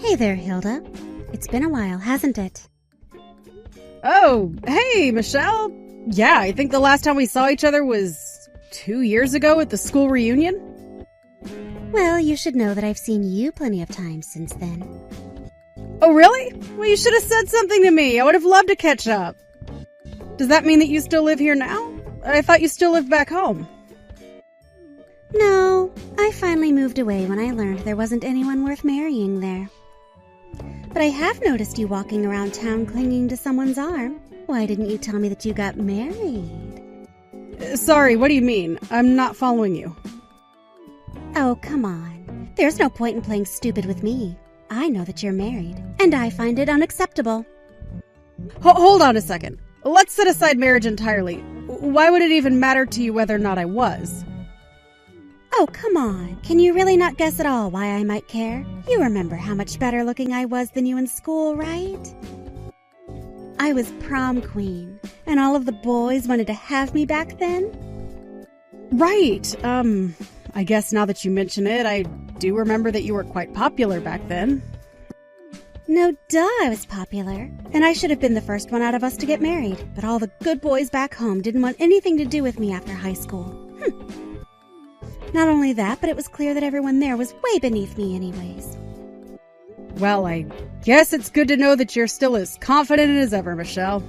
Hey there, Hilda. It's been a while, hasn't it? Oh, hey, Michelle. Yeah, I think the last time we saw each other was 2 years ago at the school reunion. Well, you should know that I've seen you plenty of times since then. Oh, really? Well, you should have said something to me. I would have loved to catch up. Does that mean that you still live here now? I thought you still lived back home. No, I finally moved away when I learned there wasn't anyone worth marrying there. But I have noticed you walking around town clinging to someone's arm. Why didn't you tell me that you got married? Sorry, what do you mean? I'm not following you. Oh, come on. There's no point in playing stupid with me. I know that you're married, and I find it unacceptable. Hold on a second. Let's set aside marriage entirely. Why would it even matter to you whether or not I was? Oh, come on. Can you really not guess at all why I might care? You remember how much better looking I was than you in school, right? I was prom queen, and all of the boys wanted to have me back then. Right. I guess now that you mention it, I do remember that you were quite popular back then. No duh, I was popular, and I should have been the first one out of us to get married, but all the good boys back home didn't want anything to do with me after high school. Not only that, but it was clear that everyone there was way beneath me anyways. Well, I guess it's good to know that you're still as confident as ever, Michelle.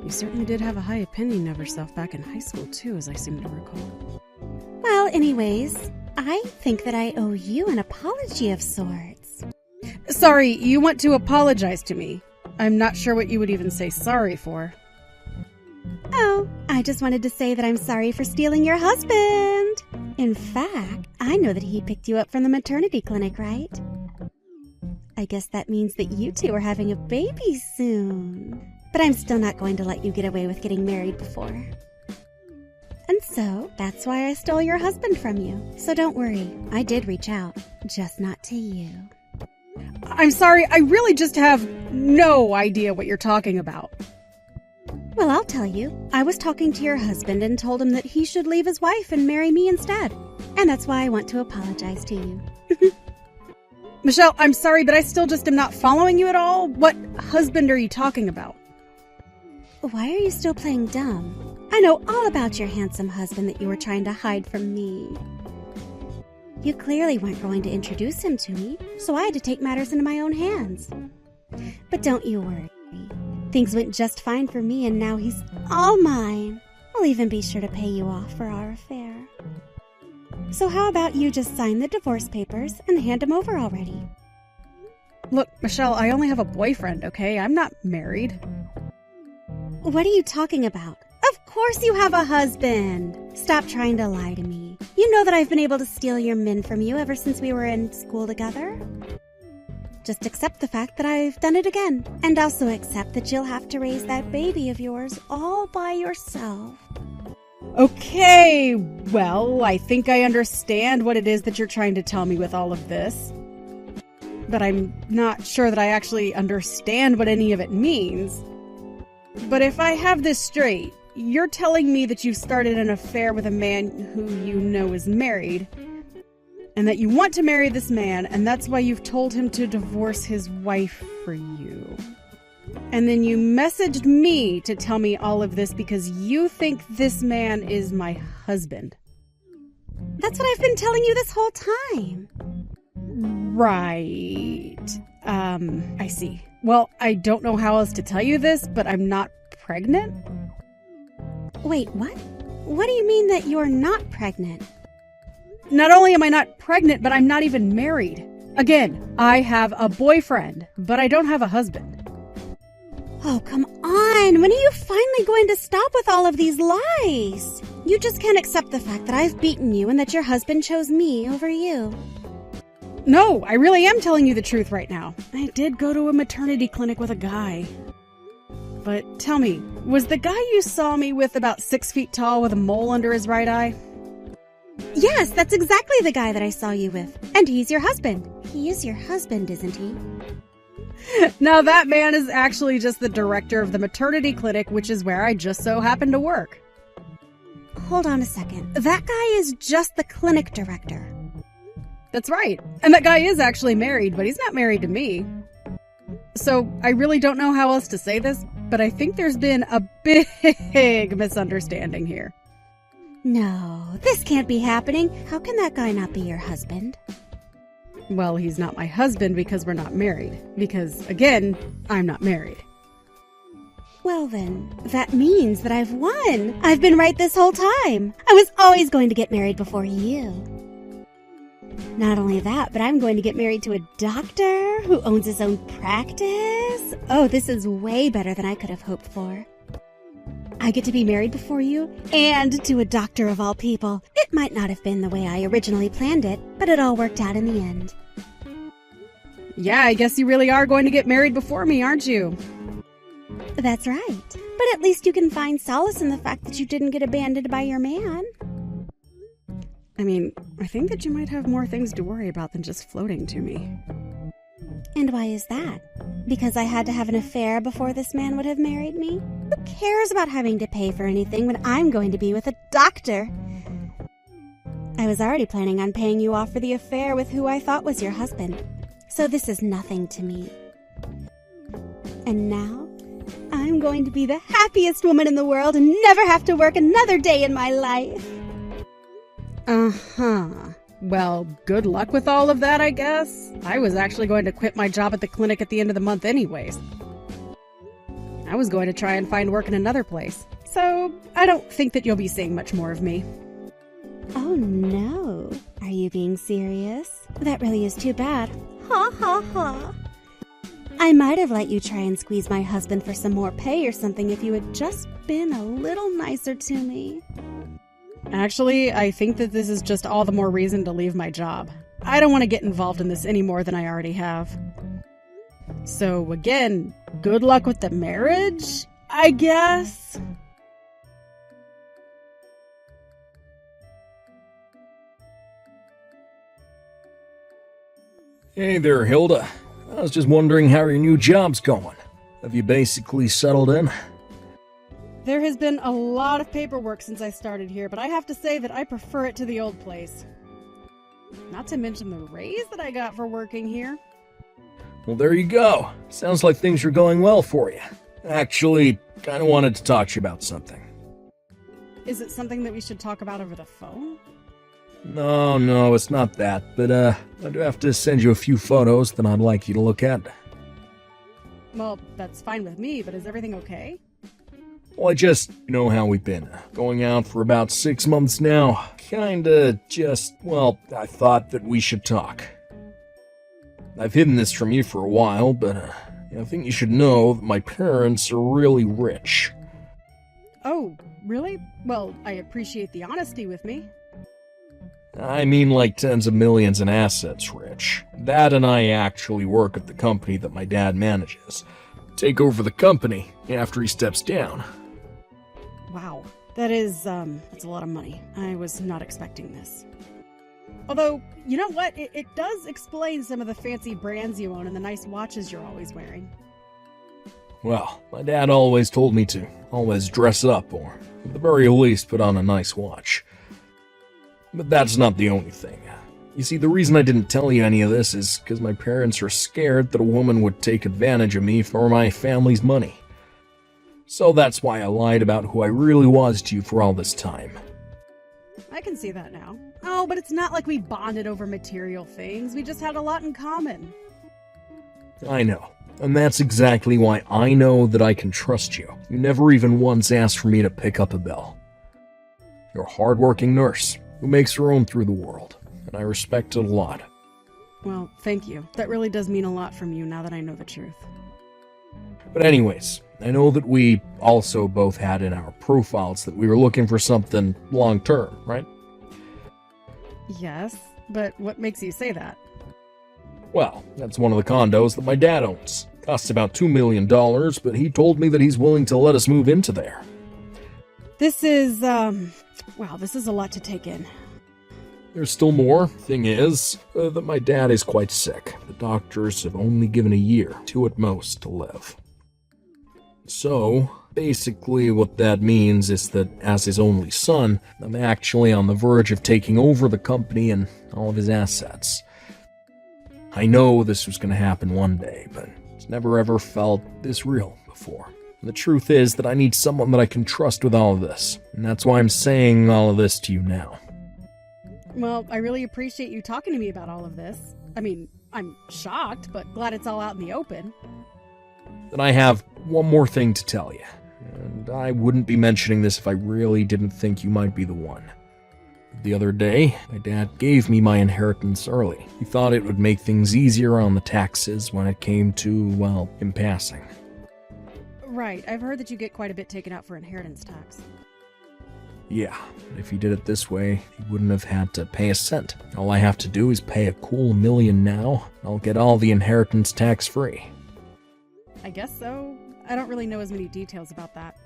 You certainly did have a high opinion of yourself back in high school, too, as I seem to recall. Well, anyways, I think that I owe you an apology of sorts. Sorry, you want to apologize to me. I'm not sure what you would even say sorry for. Oh, I just wanted to say that I'm sorry for stealing your husband. In fact, I know that he picked you up from the maternity clinic, right? I guess that means that you two are having a baby soon. But I'm still not going to let you get away with getting married before. And so, that's why I stole your husband from you. So don't worry, I did reach out, just not to you. I'm sorry, I really just have no idea what you're talking about. Well, I'll tell you. I was talking to your husband and told him that he should leave his wife and marry me instead. And that's why I want to apologize to you. Michelle, I'm sorry, but I still just am not following you at all. What husband are you talking about? Why are you still playing dumb? I know all about your handsome husband that you were trying to hide from me. You clearly weren't going to introduce him to me, so I had to take matters into my own hands. But don't you worry. Things went just fine for me, and now he's all mine. I'll even be sure to pay you off for our affair. So how about you just sign the divorce papers and hand them over already? Look, Michelle, I only have a boyfriend, okay? I'm not married. What are you talking about? Of course you have a husband! Stop trying to lie to me. You know that I've been able to steal your men from you ever since we were in school together. Just accept the fact that I've done it again. And also accept that you'll have to raise that baby of yours all by yourself. Okay, well, I think I understand what it is that you're trying to tell me with all of this. But I'm not sure that I actually understand what any of it means. But if I have this straight, you're telling me that you've started an affair with a man who you know is married, and that you want to marry this man, and that's why you've told him to divorce his wife for you. And then you messaged me to tell me all of this because you think this man is my husband. That's what I've been telling you this whole time. Right. I see. Well, I don't know how else to tell you this, but I'm not pregnant? Wait, what? What do you mean that you're not pregnant? Not only am I not pregnant, but I'm not even married. Again, I have a boyfriend, but I don't have a husband. Oh, come on! When are you finally going to stop with all of these lies? You just can't accept the fact that I've beaten you and that your husband chose me over you. No, I really am telling you the truth right now. I did go to a maternity clinic with a guy. But tell me, was the guy you saw me with about 6 feet tall with a mole under his right eye? Yes, that's exactly the guy that I saw you with. And he's your husband. He is your husband, isn't he? Now that man is actually just the director of the maternity clinic, which is where I just so happen to work. Hold on a second. That guy is just the clinic director. That's right. And that guy is actually married, but he's not married to me. So I really don't know how else to say this, but I think there's been a big misunderstanding here. No, this can't be happening. How can that guy not be your husband? Well, he's not my husband because we're not married. Because, again, I'm not married. Well then, that means that I've won. I've been right this whole time. I was always going to get married before you. Not only that, but I'm going to get married to a doctor who owns his own practice. Oh, this is way better than I could have hoped for. I get to be married before you, and to a doctor of all people. It might not have been the way I originally planned it, but it all worked out in the end. Yeah, I guess you really are going to get married before me, aren't you? That's right. But at least you can find solace in the fact that you didn't get abandoned by your man. I mean, I think that you might have more things to worry about than just floating to me. And why is that? Because I had to have an affair before this man would have married me? Who cares about having to pay for anything when I'm going to be with a doctor? I was already planning on paying you off for the affair with who I thought was your husband. So this is nothing to me. And now, I'm going to be the happiest woman in the world and never have to work another day in my life. Uh-huh. Well, good luck with all of that, I guess. I was actually going to quit my job at the clinic at the end of the month anyways. I was going to try and find work in another place. So, I don't think that you'll be seeing much more of me. Oh no. Are you being serious? That really is too bad. Ha ha ha. I might have let you try and squeeze my husband for some more pay or something if you had just been a little nicer to me. Actually, I think that this is just all the more reason to leave my job. I don't want to get involved in this any more than I already have. So again, good luck with the marriage, I guess? Hey there, Hilda. I was just wondering how your new job's going. Have you basically settled in? There has been a lot of paperwork since I started here, but I have to say that I prefer it to the old place. Not to mention the raise that I got for working here. Well, there you go. Sounds like things are going well for you. Actually, kinda wanted to talk to you about something. Is it something that we should talk about over the phone? No, it's not that, but I do have to send you a few photos that I'd like you to look at. Well, that's fine with me, but is everything okay? Well, I just know how we've been. Going out for about 6 months now. I thought that we should talk. I've hidden this from you for a while, but I think you should know that my parents are really rich. Oh, really? Well, I appreciate the honesty with me. I mean like tens of millions in assets rich. Dad and I actually work at the company that my dad manages. Take over the company after he steps down. Wow, that's a lot of money. I was not expecting this. Although, you know what? It does explain some of the fancy brands you own and the nice watches you're always wearing. Well, my dad always told me to always dress up or, at the very least, put on a nice watch. But that's not the only thing. You see, the reason I didn't tell you any of this is because my parents are scared that a woman would take advantage of me for my family's money. So that's why I lied about who I really was to you for all this time. I can see that now. Oh, but it's not like we bonded over material things. We just had a lot in common. I know. And that's exactly why I know that I can trust you. You never even once asked for me to pick up a bill. You're a hard-working nurse who makes her own through the world, and I respect it a lot. Well, thank you. That really does mean a lot from you now that I know the truth. But anyways, I know that we also both had in our profiles that we were looking for something long-term, right? Yes, but what makes you say that? Well, that's one of the condos that my dad owns. Costs about $2 million, but he told me that he's willing to let us move into there. This is, wow, this is a lot to take in. There's still more. Thing is, that my dad is quite sick. The doctors have only given a year, 2 at most, to live. So, Basically, what that means is that as his only son, I'm actually on the verge of taking over the company and all of his assets. I know this was going to happen one day, but it's never ever felt this real before. And the truth is that I need someone that I can trust with all of this, and that's why I'm saying all of this to you now. Well, I really appreciate you talking to me about all of this. I mean, I'm shocked, but glad it's all out in the open. Then I have one more thing to tell you, and I wouldn't be mentioning this if I really didn't think you might be the one. The other day, my dad gave me my inheritance early. He thought it would make things easier on the taxes when it came to, well, him passing. Right, I've heard that you get quite a bit taken out for inheritance tax. Yeah, but if he did it this way, he wouldn't have had to pay a cent. All I have to do is pay a cool $1 million now, and I'll get all the inheritance tax-free. I guess so. I don't really know as many details about that.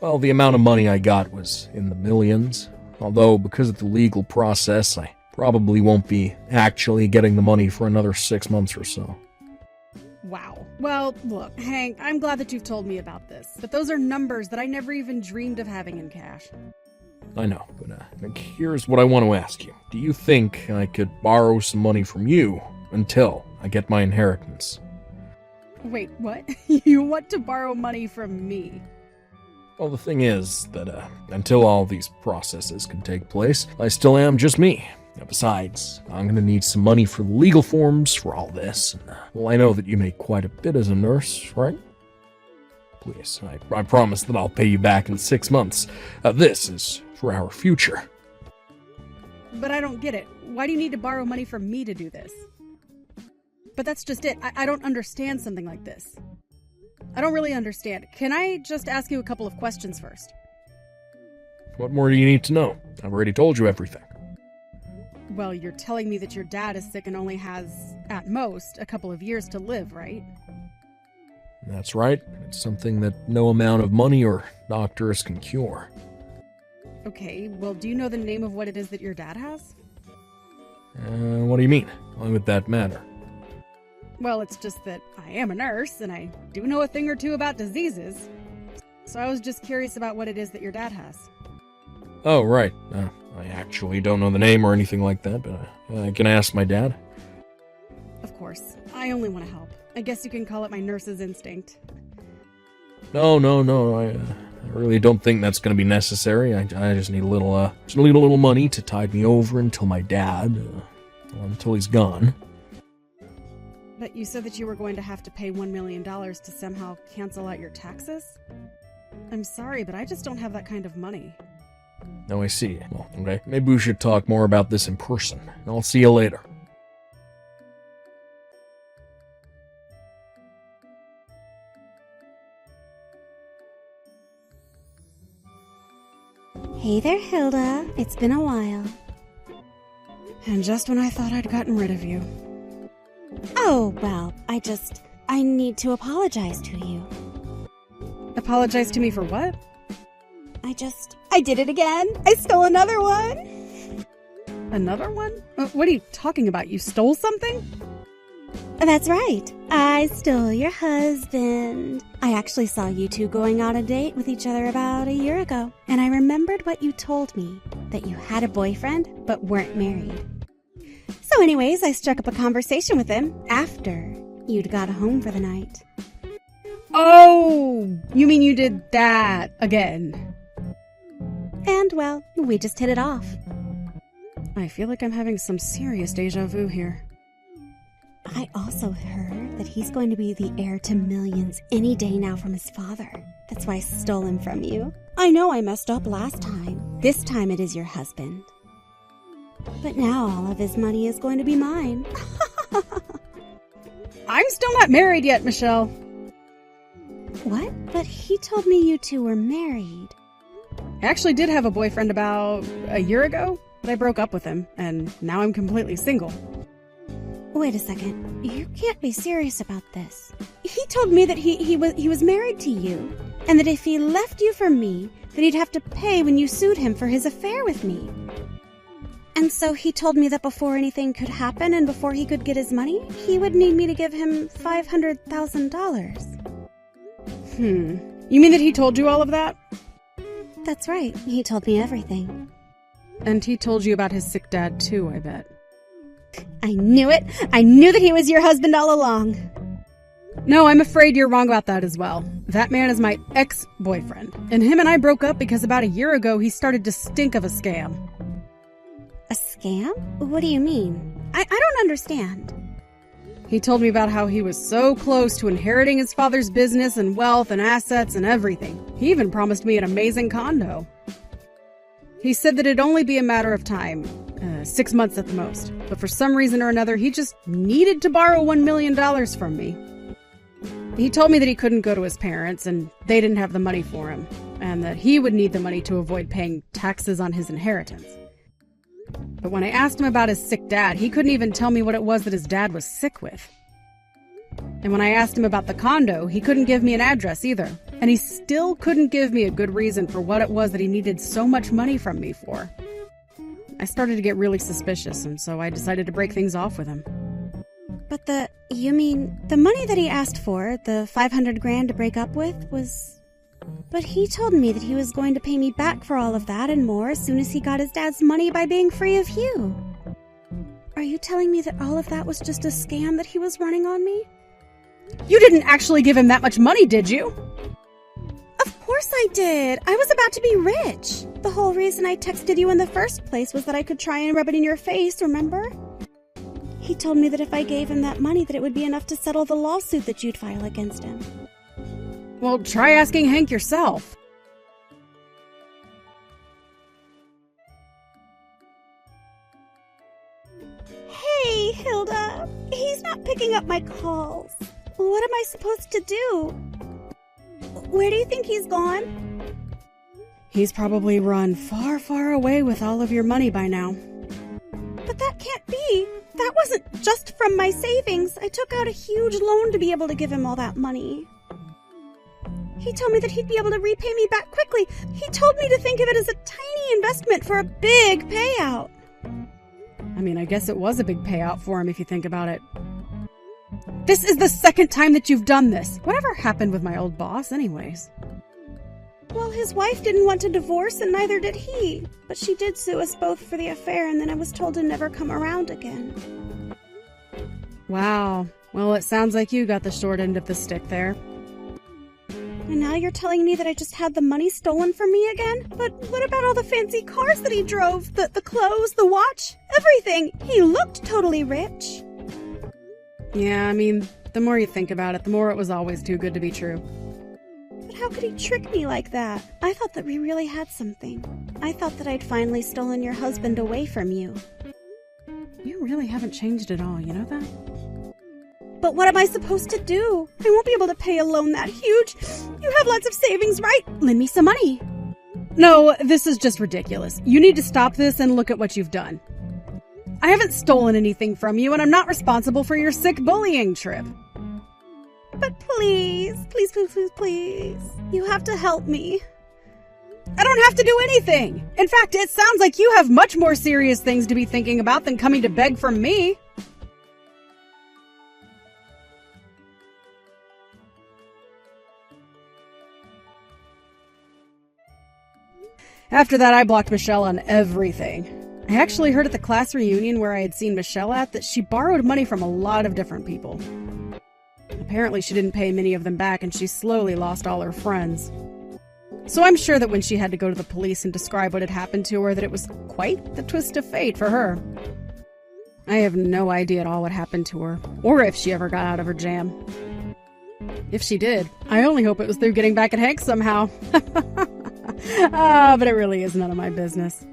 Well, the amount of money I got was in the millions, although because of the legal process, I probably won't be actually getting the money for another 6 months or so. Wow. Well, look, Hank, I'm glad that you've told me about this, but those are numbers that I never even dreamed of having in cash. I know, but here's what I want to ask you. Do you think I could borrow some money from you until I get my inheritance? Wait, what? You want to borrow money from me? Well, the thing is that until all these processes can take place, I still am just me. Besides, I'm going to need some money for the legal forms for all this. And, well, I know that you make quite a bit as a nurse, right? Please, I promise that I'll pay you back in 6 months. This is for our future. But I don't get it. Why do you need to borrow money from me to do this? But that's just it. I don't understand something like this. I don't really understand. Can I just ask you a couple of questions first? What more do you need to know? I've already told you everything. Well, you're telling me that your dad is sick and only has, at most, a couple of years to live, right? That's right. It's something that no amount of money or doctors can cure. Okay, well, do you know the name of what it is that your dad has? What do you mean? Why would that matter? Well, it's just that I am a nurse, and I do know a thing or two about diseases. So I was just curious about what it is that your dad has. Oh, right. I actually don't know the name or anything like that, but I can ask my dad. Of course. I only want to help. I guess you can call it my nurse's instinct. No. I really don't think that's going to be necessary. I just need a little money to tide me over until my dad, until he's gone. But you said that you were going to have to pay $1 million to somehow cancel out your taxes? I'm sorry, but I just don't have that kind of money. Oh, I see. Well, okay. Maybe we should talk more about this in person. I'll see you later. Hey there, Hilda. It's been a while. And just when I thought I'd gotten rid of you. Oh, well, I need to apologize to you. Apologize to me for what? I did it again. I stole another one. Another one? What are you talking about? You stole something? That's right. I stole your husband. I actually saw you two going on a date with each other about a year ago, and I remembered what you told me, that you had a boyfriend but weren't married. So anyways, I struck up a conversation with him after you'd got home for the night. Oh, you mean you did that again? And, well, we just hit it off. I feel like I'm having some serious deja vu here. I also heard that he's going to be the heir to millions any day now from his father. That's why I stole him from you. I know I messed up last time. This time it is your husband. But now all of his money is going to be mine. I'm still not married yet, Michelle. What? But he told me you two were married. I actually did have a boyfriend about a year ago, but I broke up with him, and now I'm completely single. Wait a second. You can't be serious about this. He told me that he was married to you, and that if he left you for me, then he'd have to pay when you sued him for his affair with me. And so he told me that before anything could happen and before he could get his money, he would need me to give him $500,000. You mean that he told you all of that? That's right. He told me everything. And he told you about his sick dad too, I bet. I knew it. I knew that he was your husband all along. No, I'm afraid you're wrong about that as well. That man is my ex-boyfriend. And him and I broke up because about a year ago he started to stink of a scam. A scam? What do you mean? I don't understand. He told me about how he was so close to inheriting his father's business and wealth and assets and everything. He even promised me an amazing condo. He said that it'd only be a matter of time, 6 months at the most. But for some reason or another, he just needed to borrow $1 million from me. He told me that he couldn't go to his parents and they didn't have the money for him, and that he would need the money to avoid paying taxes on his inheritance. But when I asked him about his sick dad, he couldn't even tell me what it was that his dad was sick with. And when I asked him about the condo, he couldn't give me an address either. And he still couldn't give me a good reason for what it was that he needed so much money from me for. I started to get really suspicious, and so I decided to break things off with him. But you mean, the money that he asked for, the $500,000 to break up with, was... But he told me that he was going to pay me back for all of that and more as soon as he got his dad's money by being free of you. Are you telling me that all of that was just a scam that he was running on me? You didn't actually give him that much money, did you? Of course I did. I was about to be rich. The whole reason I texted you in the first place was that I could try and rub it in your face, remember? He told me that if I gave him that money that it would be enough to settle the lawsuit that you'd file against him. Well, try asking Hank yourself. Hey, Hilda. He's not picking up my calls. What am I supposed to do? Where do you think he's gone? He's probably run far, far away with all of your money by now. But that can't be. That wasn't just from my savings. I took out a huge loan to be able to give him all that money. He told me that he'd be able to repay me back quickly. He told me to think of it as a tiny investment for a big payout. I mean, I guess it was a big payout for him if you think about it. This is the second time that you've done this. Whatever happened with my old boss anyways? Well, his wife didn't want to divorce and neither did he. But she did sue us both for the affair and then I was told to never come around again. Wow. Well, it sounds like you got the short end of the stick there. And now you're telling me that I just had the money stolen from me again? But what about all the fancy cars that he drove? The clothes, the watch, everything. He looked totally rich. Yeah, I mean, the more you think about it, the more it was always too good to be true. But how could he trick me like that? I thought that we really had something. I thought that I'd finally stolen your husband away from you. You really haven't changed at all, you know that? But what am I supposed to do? I won't be able to pay a loan that huge. You have lots of savings, right? Lend me some money. No, this is just ridiculous. You need to stop this and look at what you've done. I haven't stolen anything from you, and I'm not responsible for your sick bullying trip. But please, please, please, please, please. You have to help me. I don't have to do anything. In fact, it sounds like you have much more serious things to be thinking about than coming to beg from me. After that, I blocked Michelle on everything. I actually heard at the class reunion where I had seen Michelle at that she borrowed money from a lot of different people. Apparently she didn't pay many of them back and she slowly lost all her friends. So I'm sure that when she had to go to the police and describe what had happened to her, that it was quite the twist of fate for her. I have no idea at all what happened to her, or if she ever got out of her jam. If she did, I only hope it was through getting back at Hank somehow. But it really is none of my business.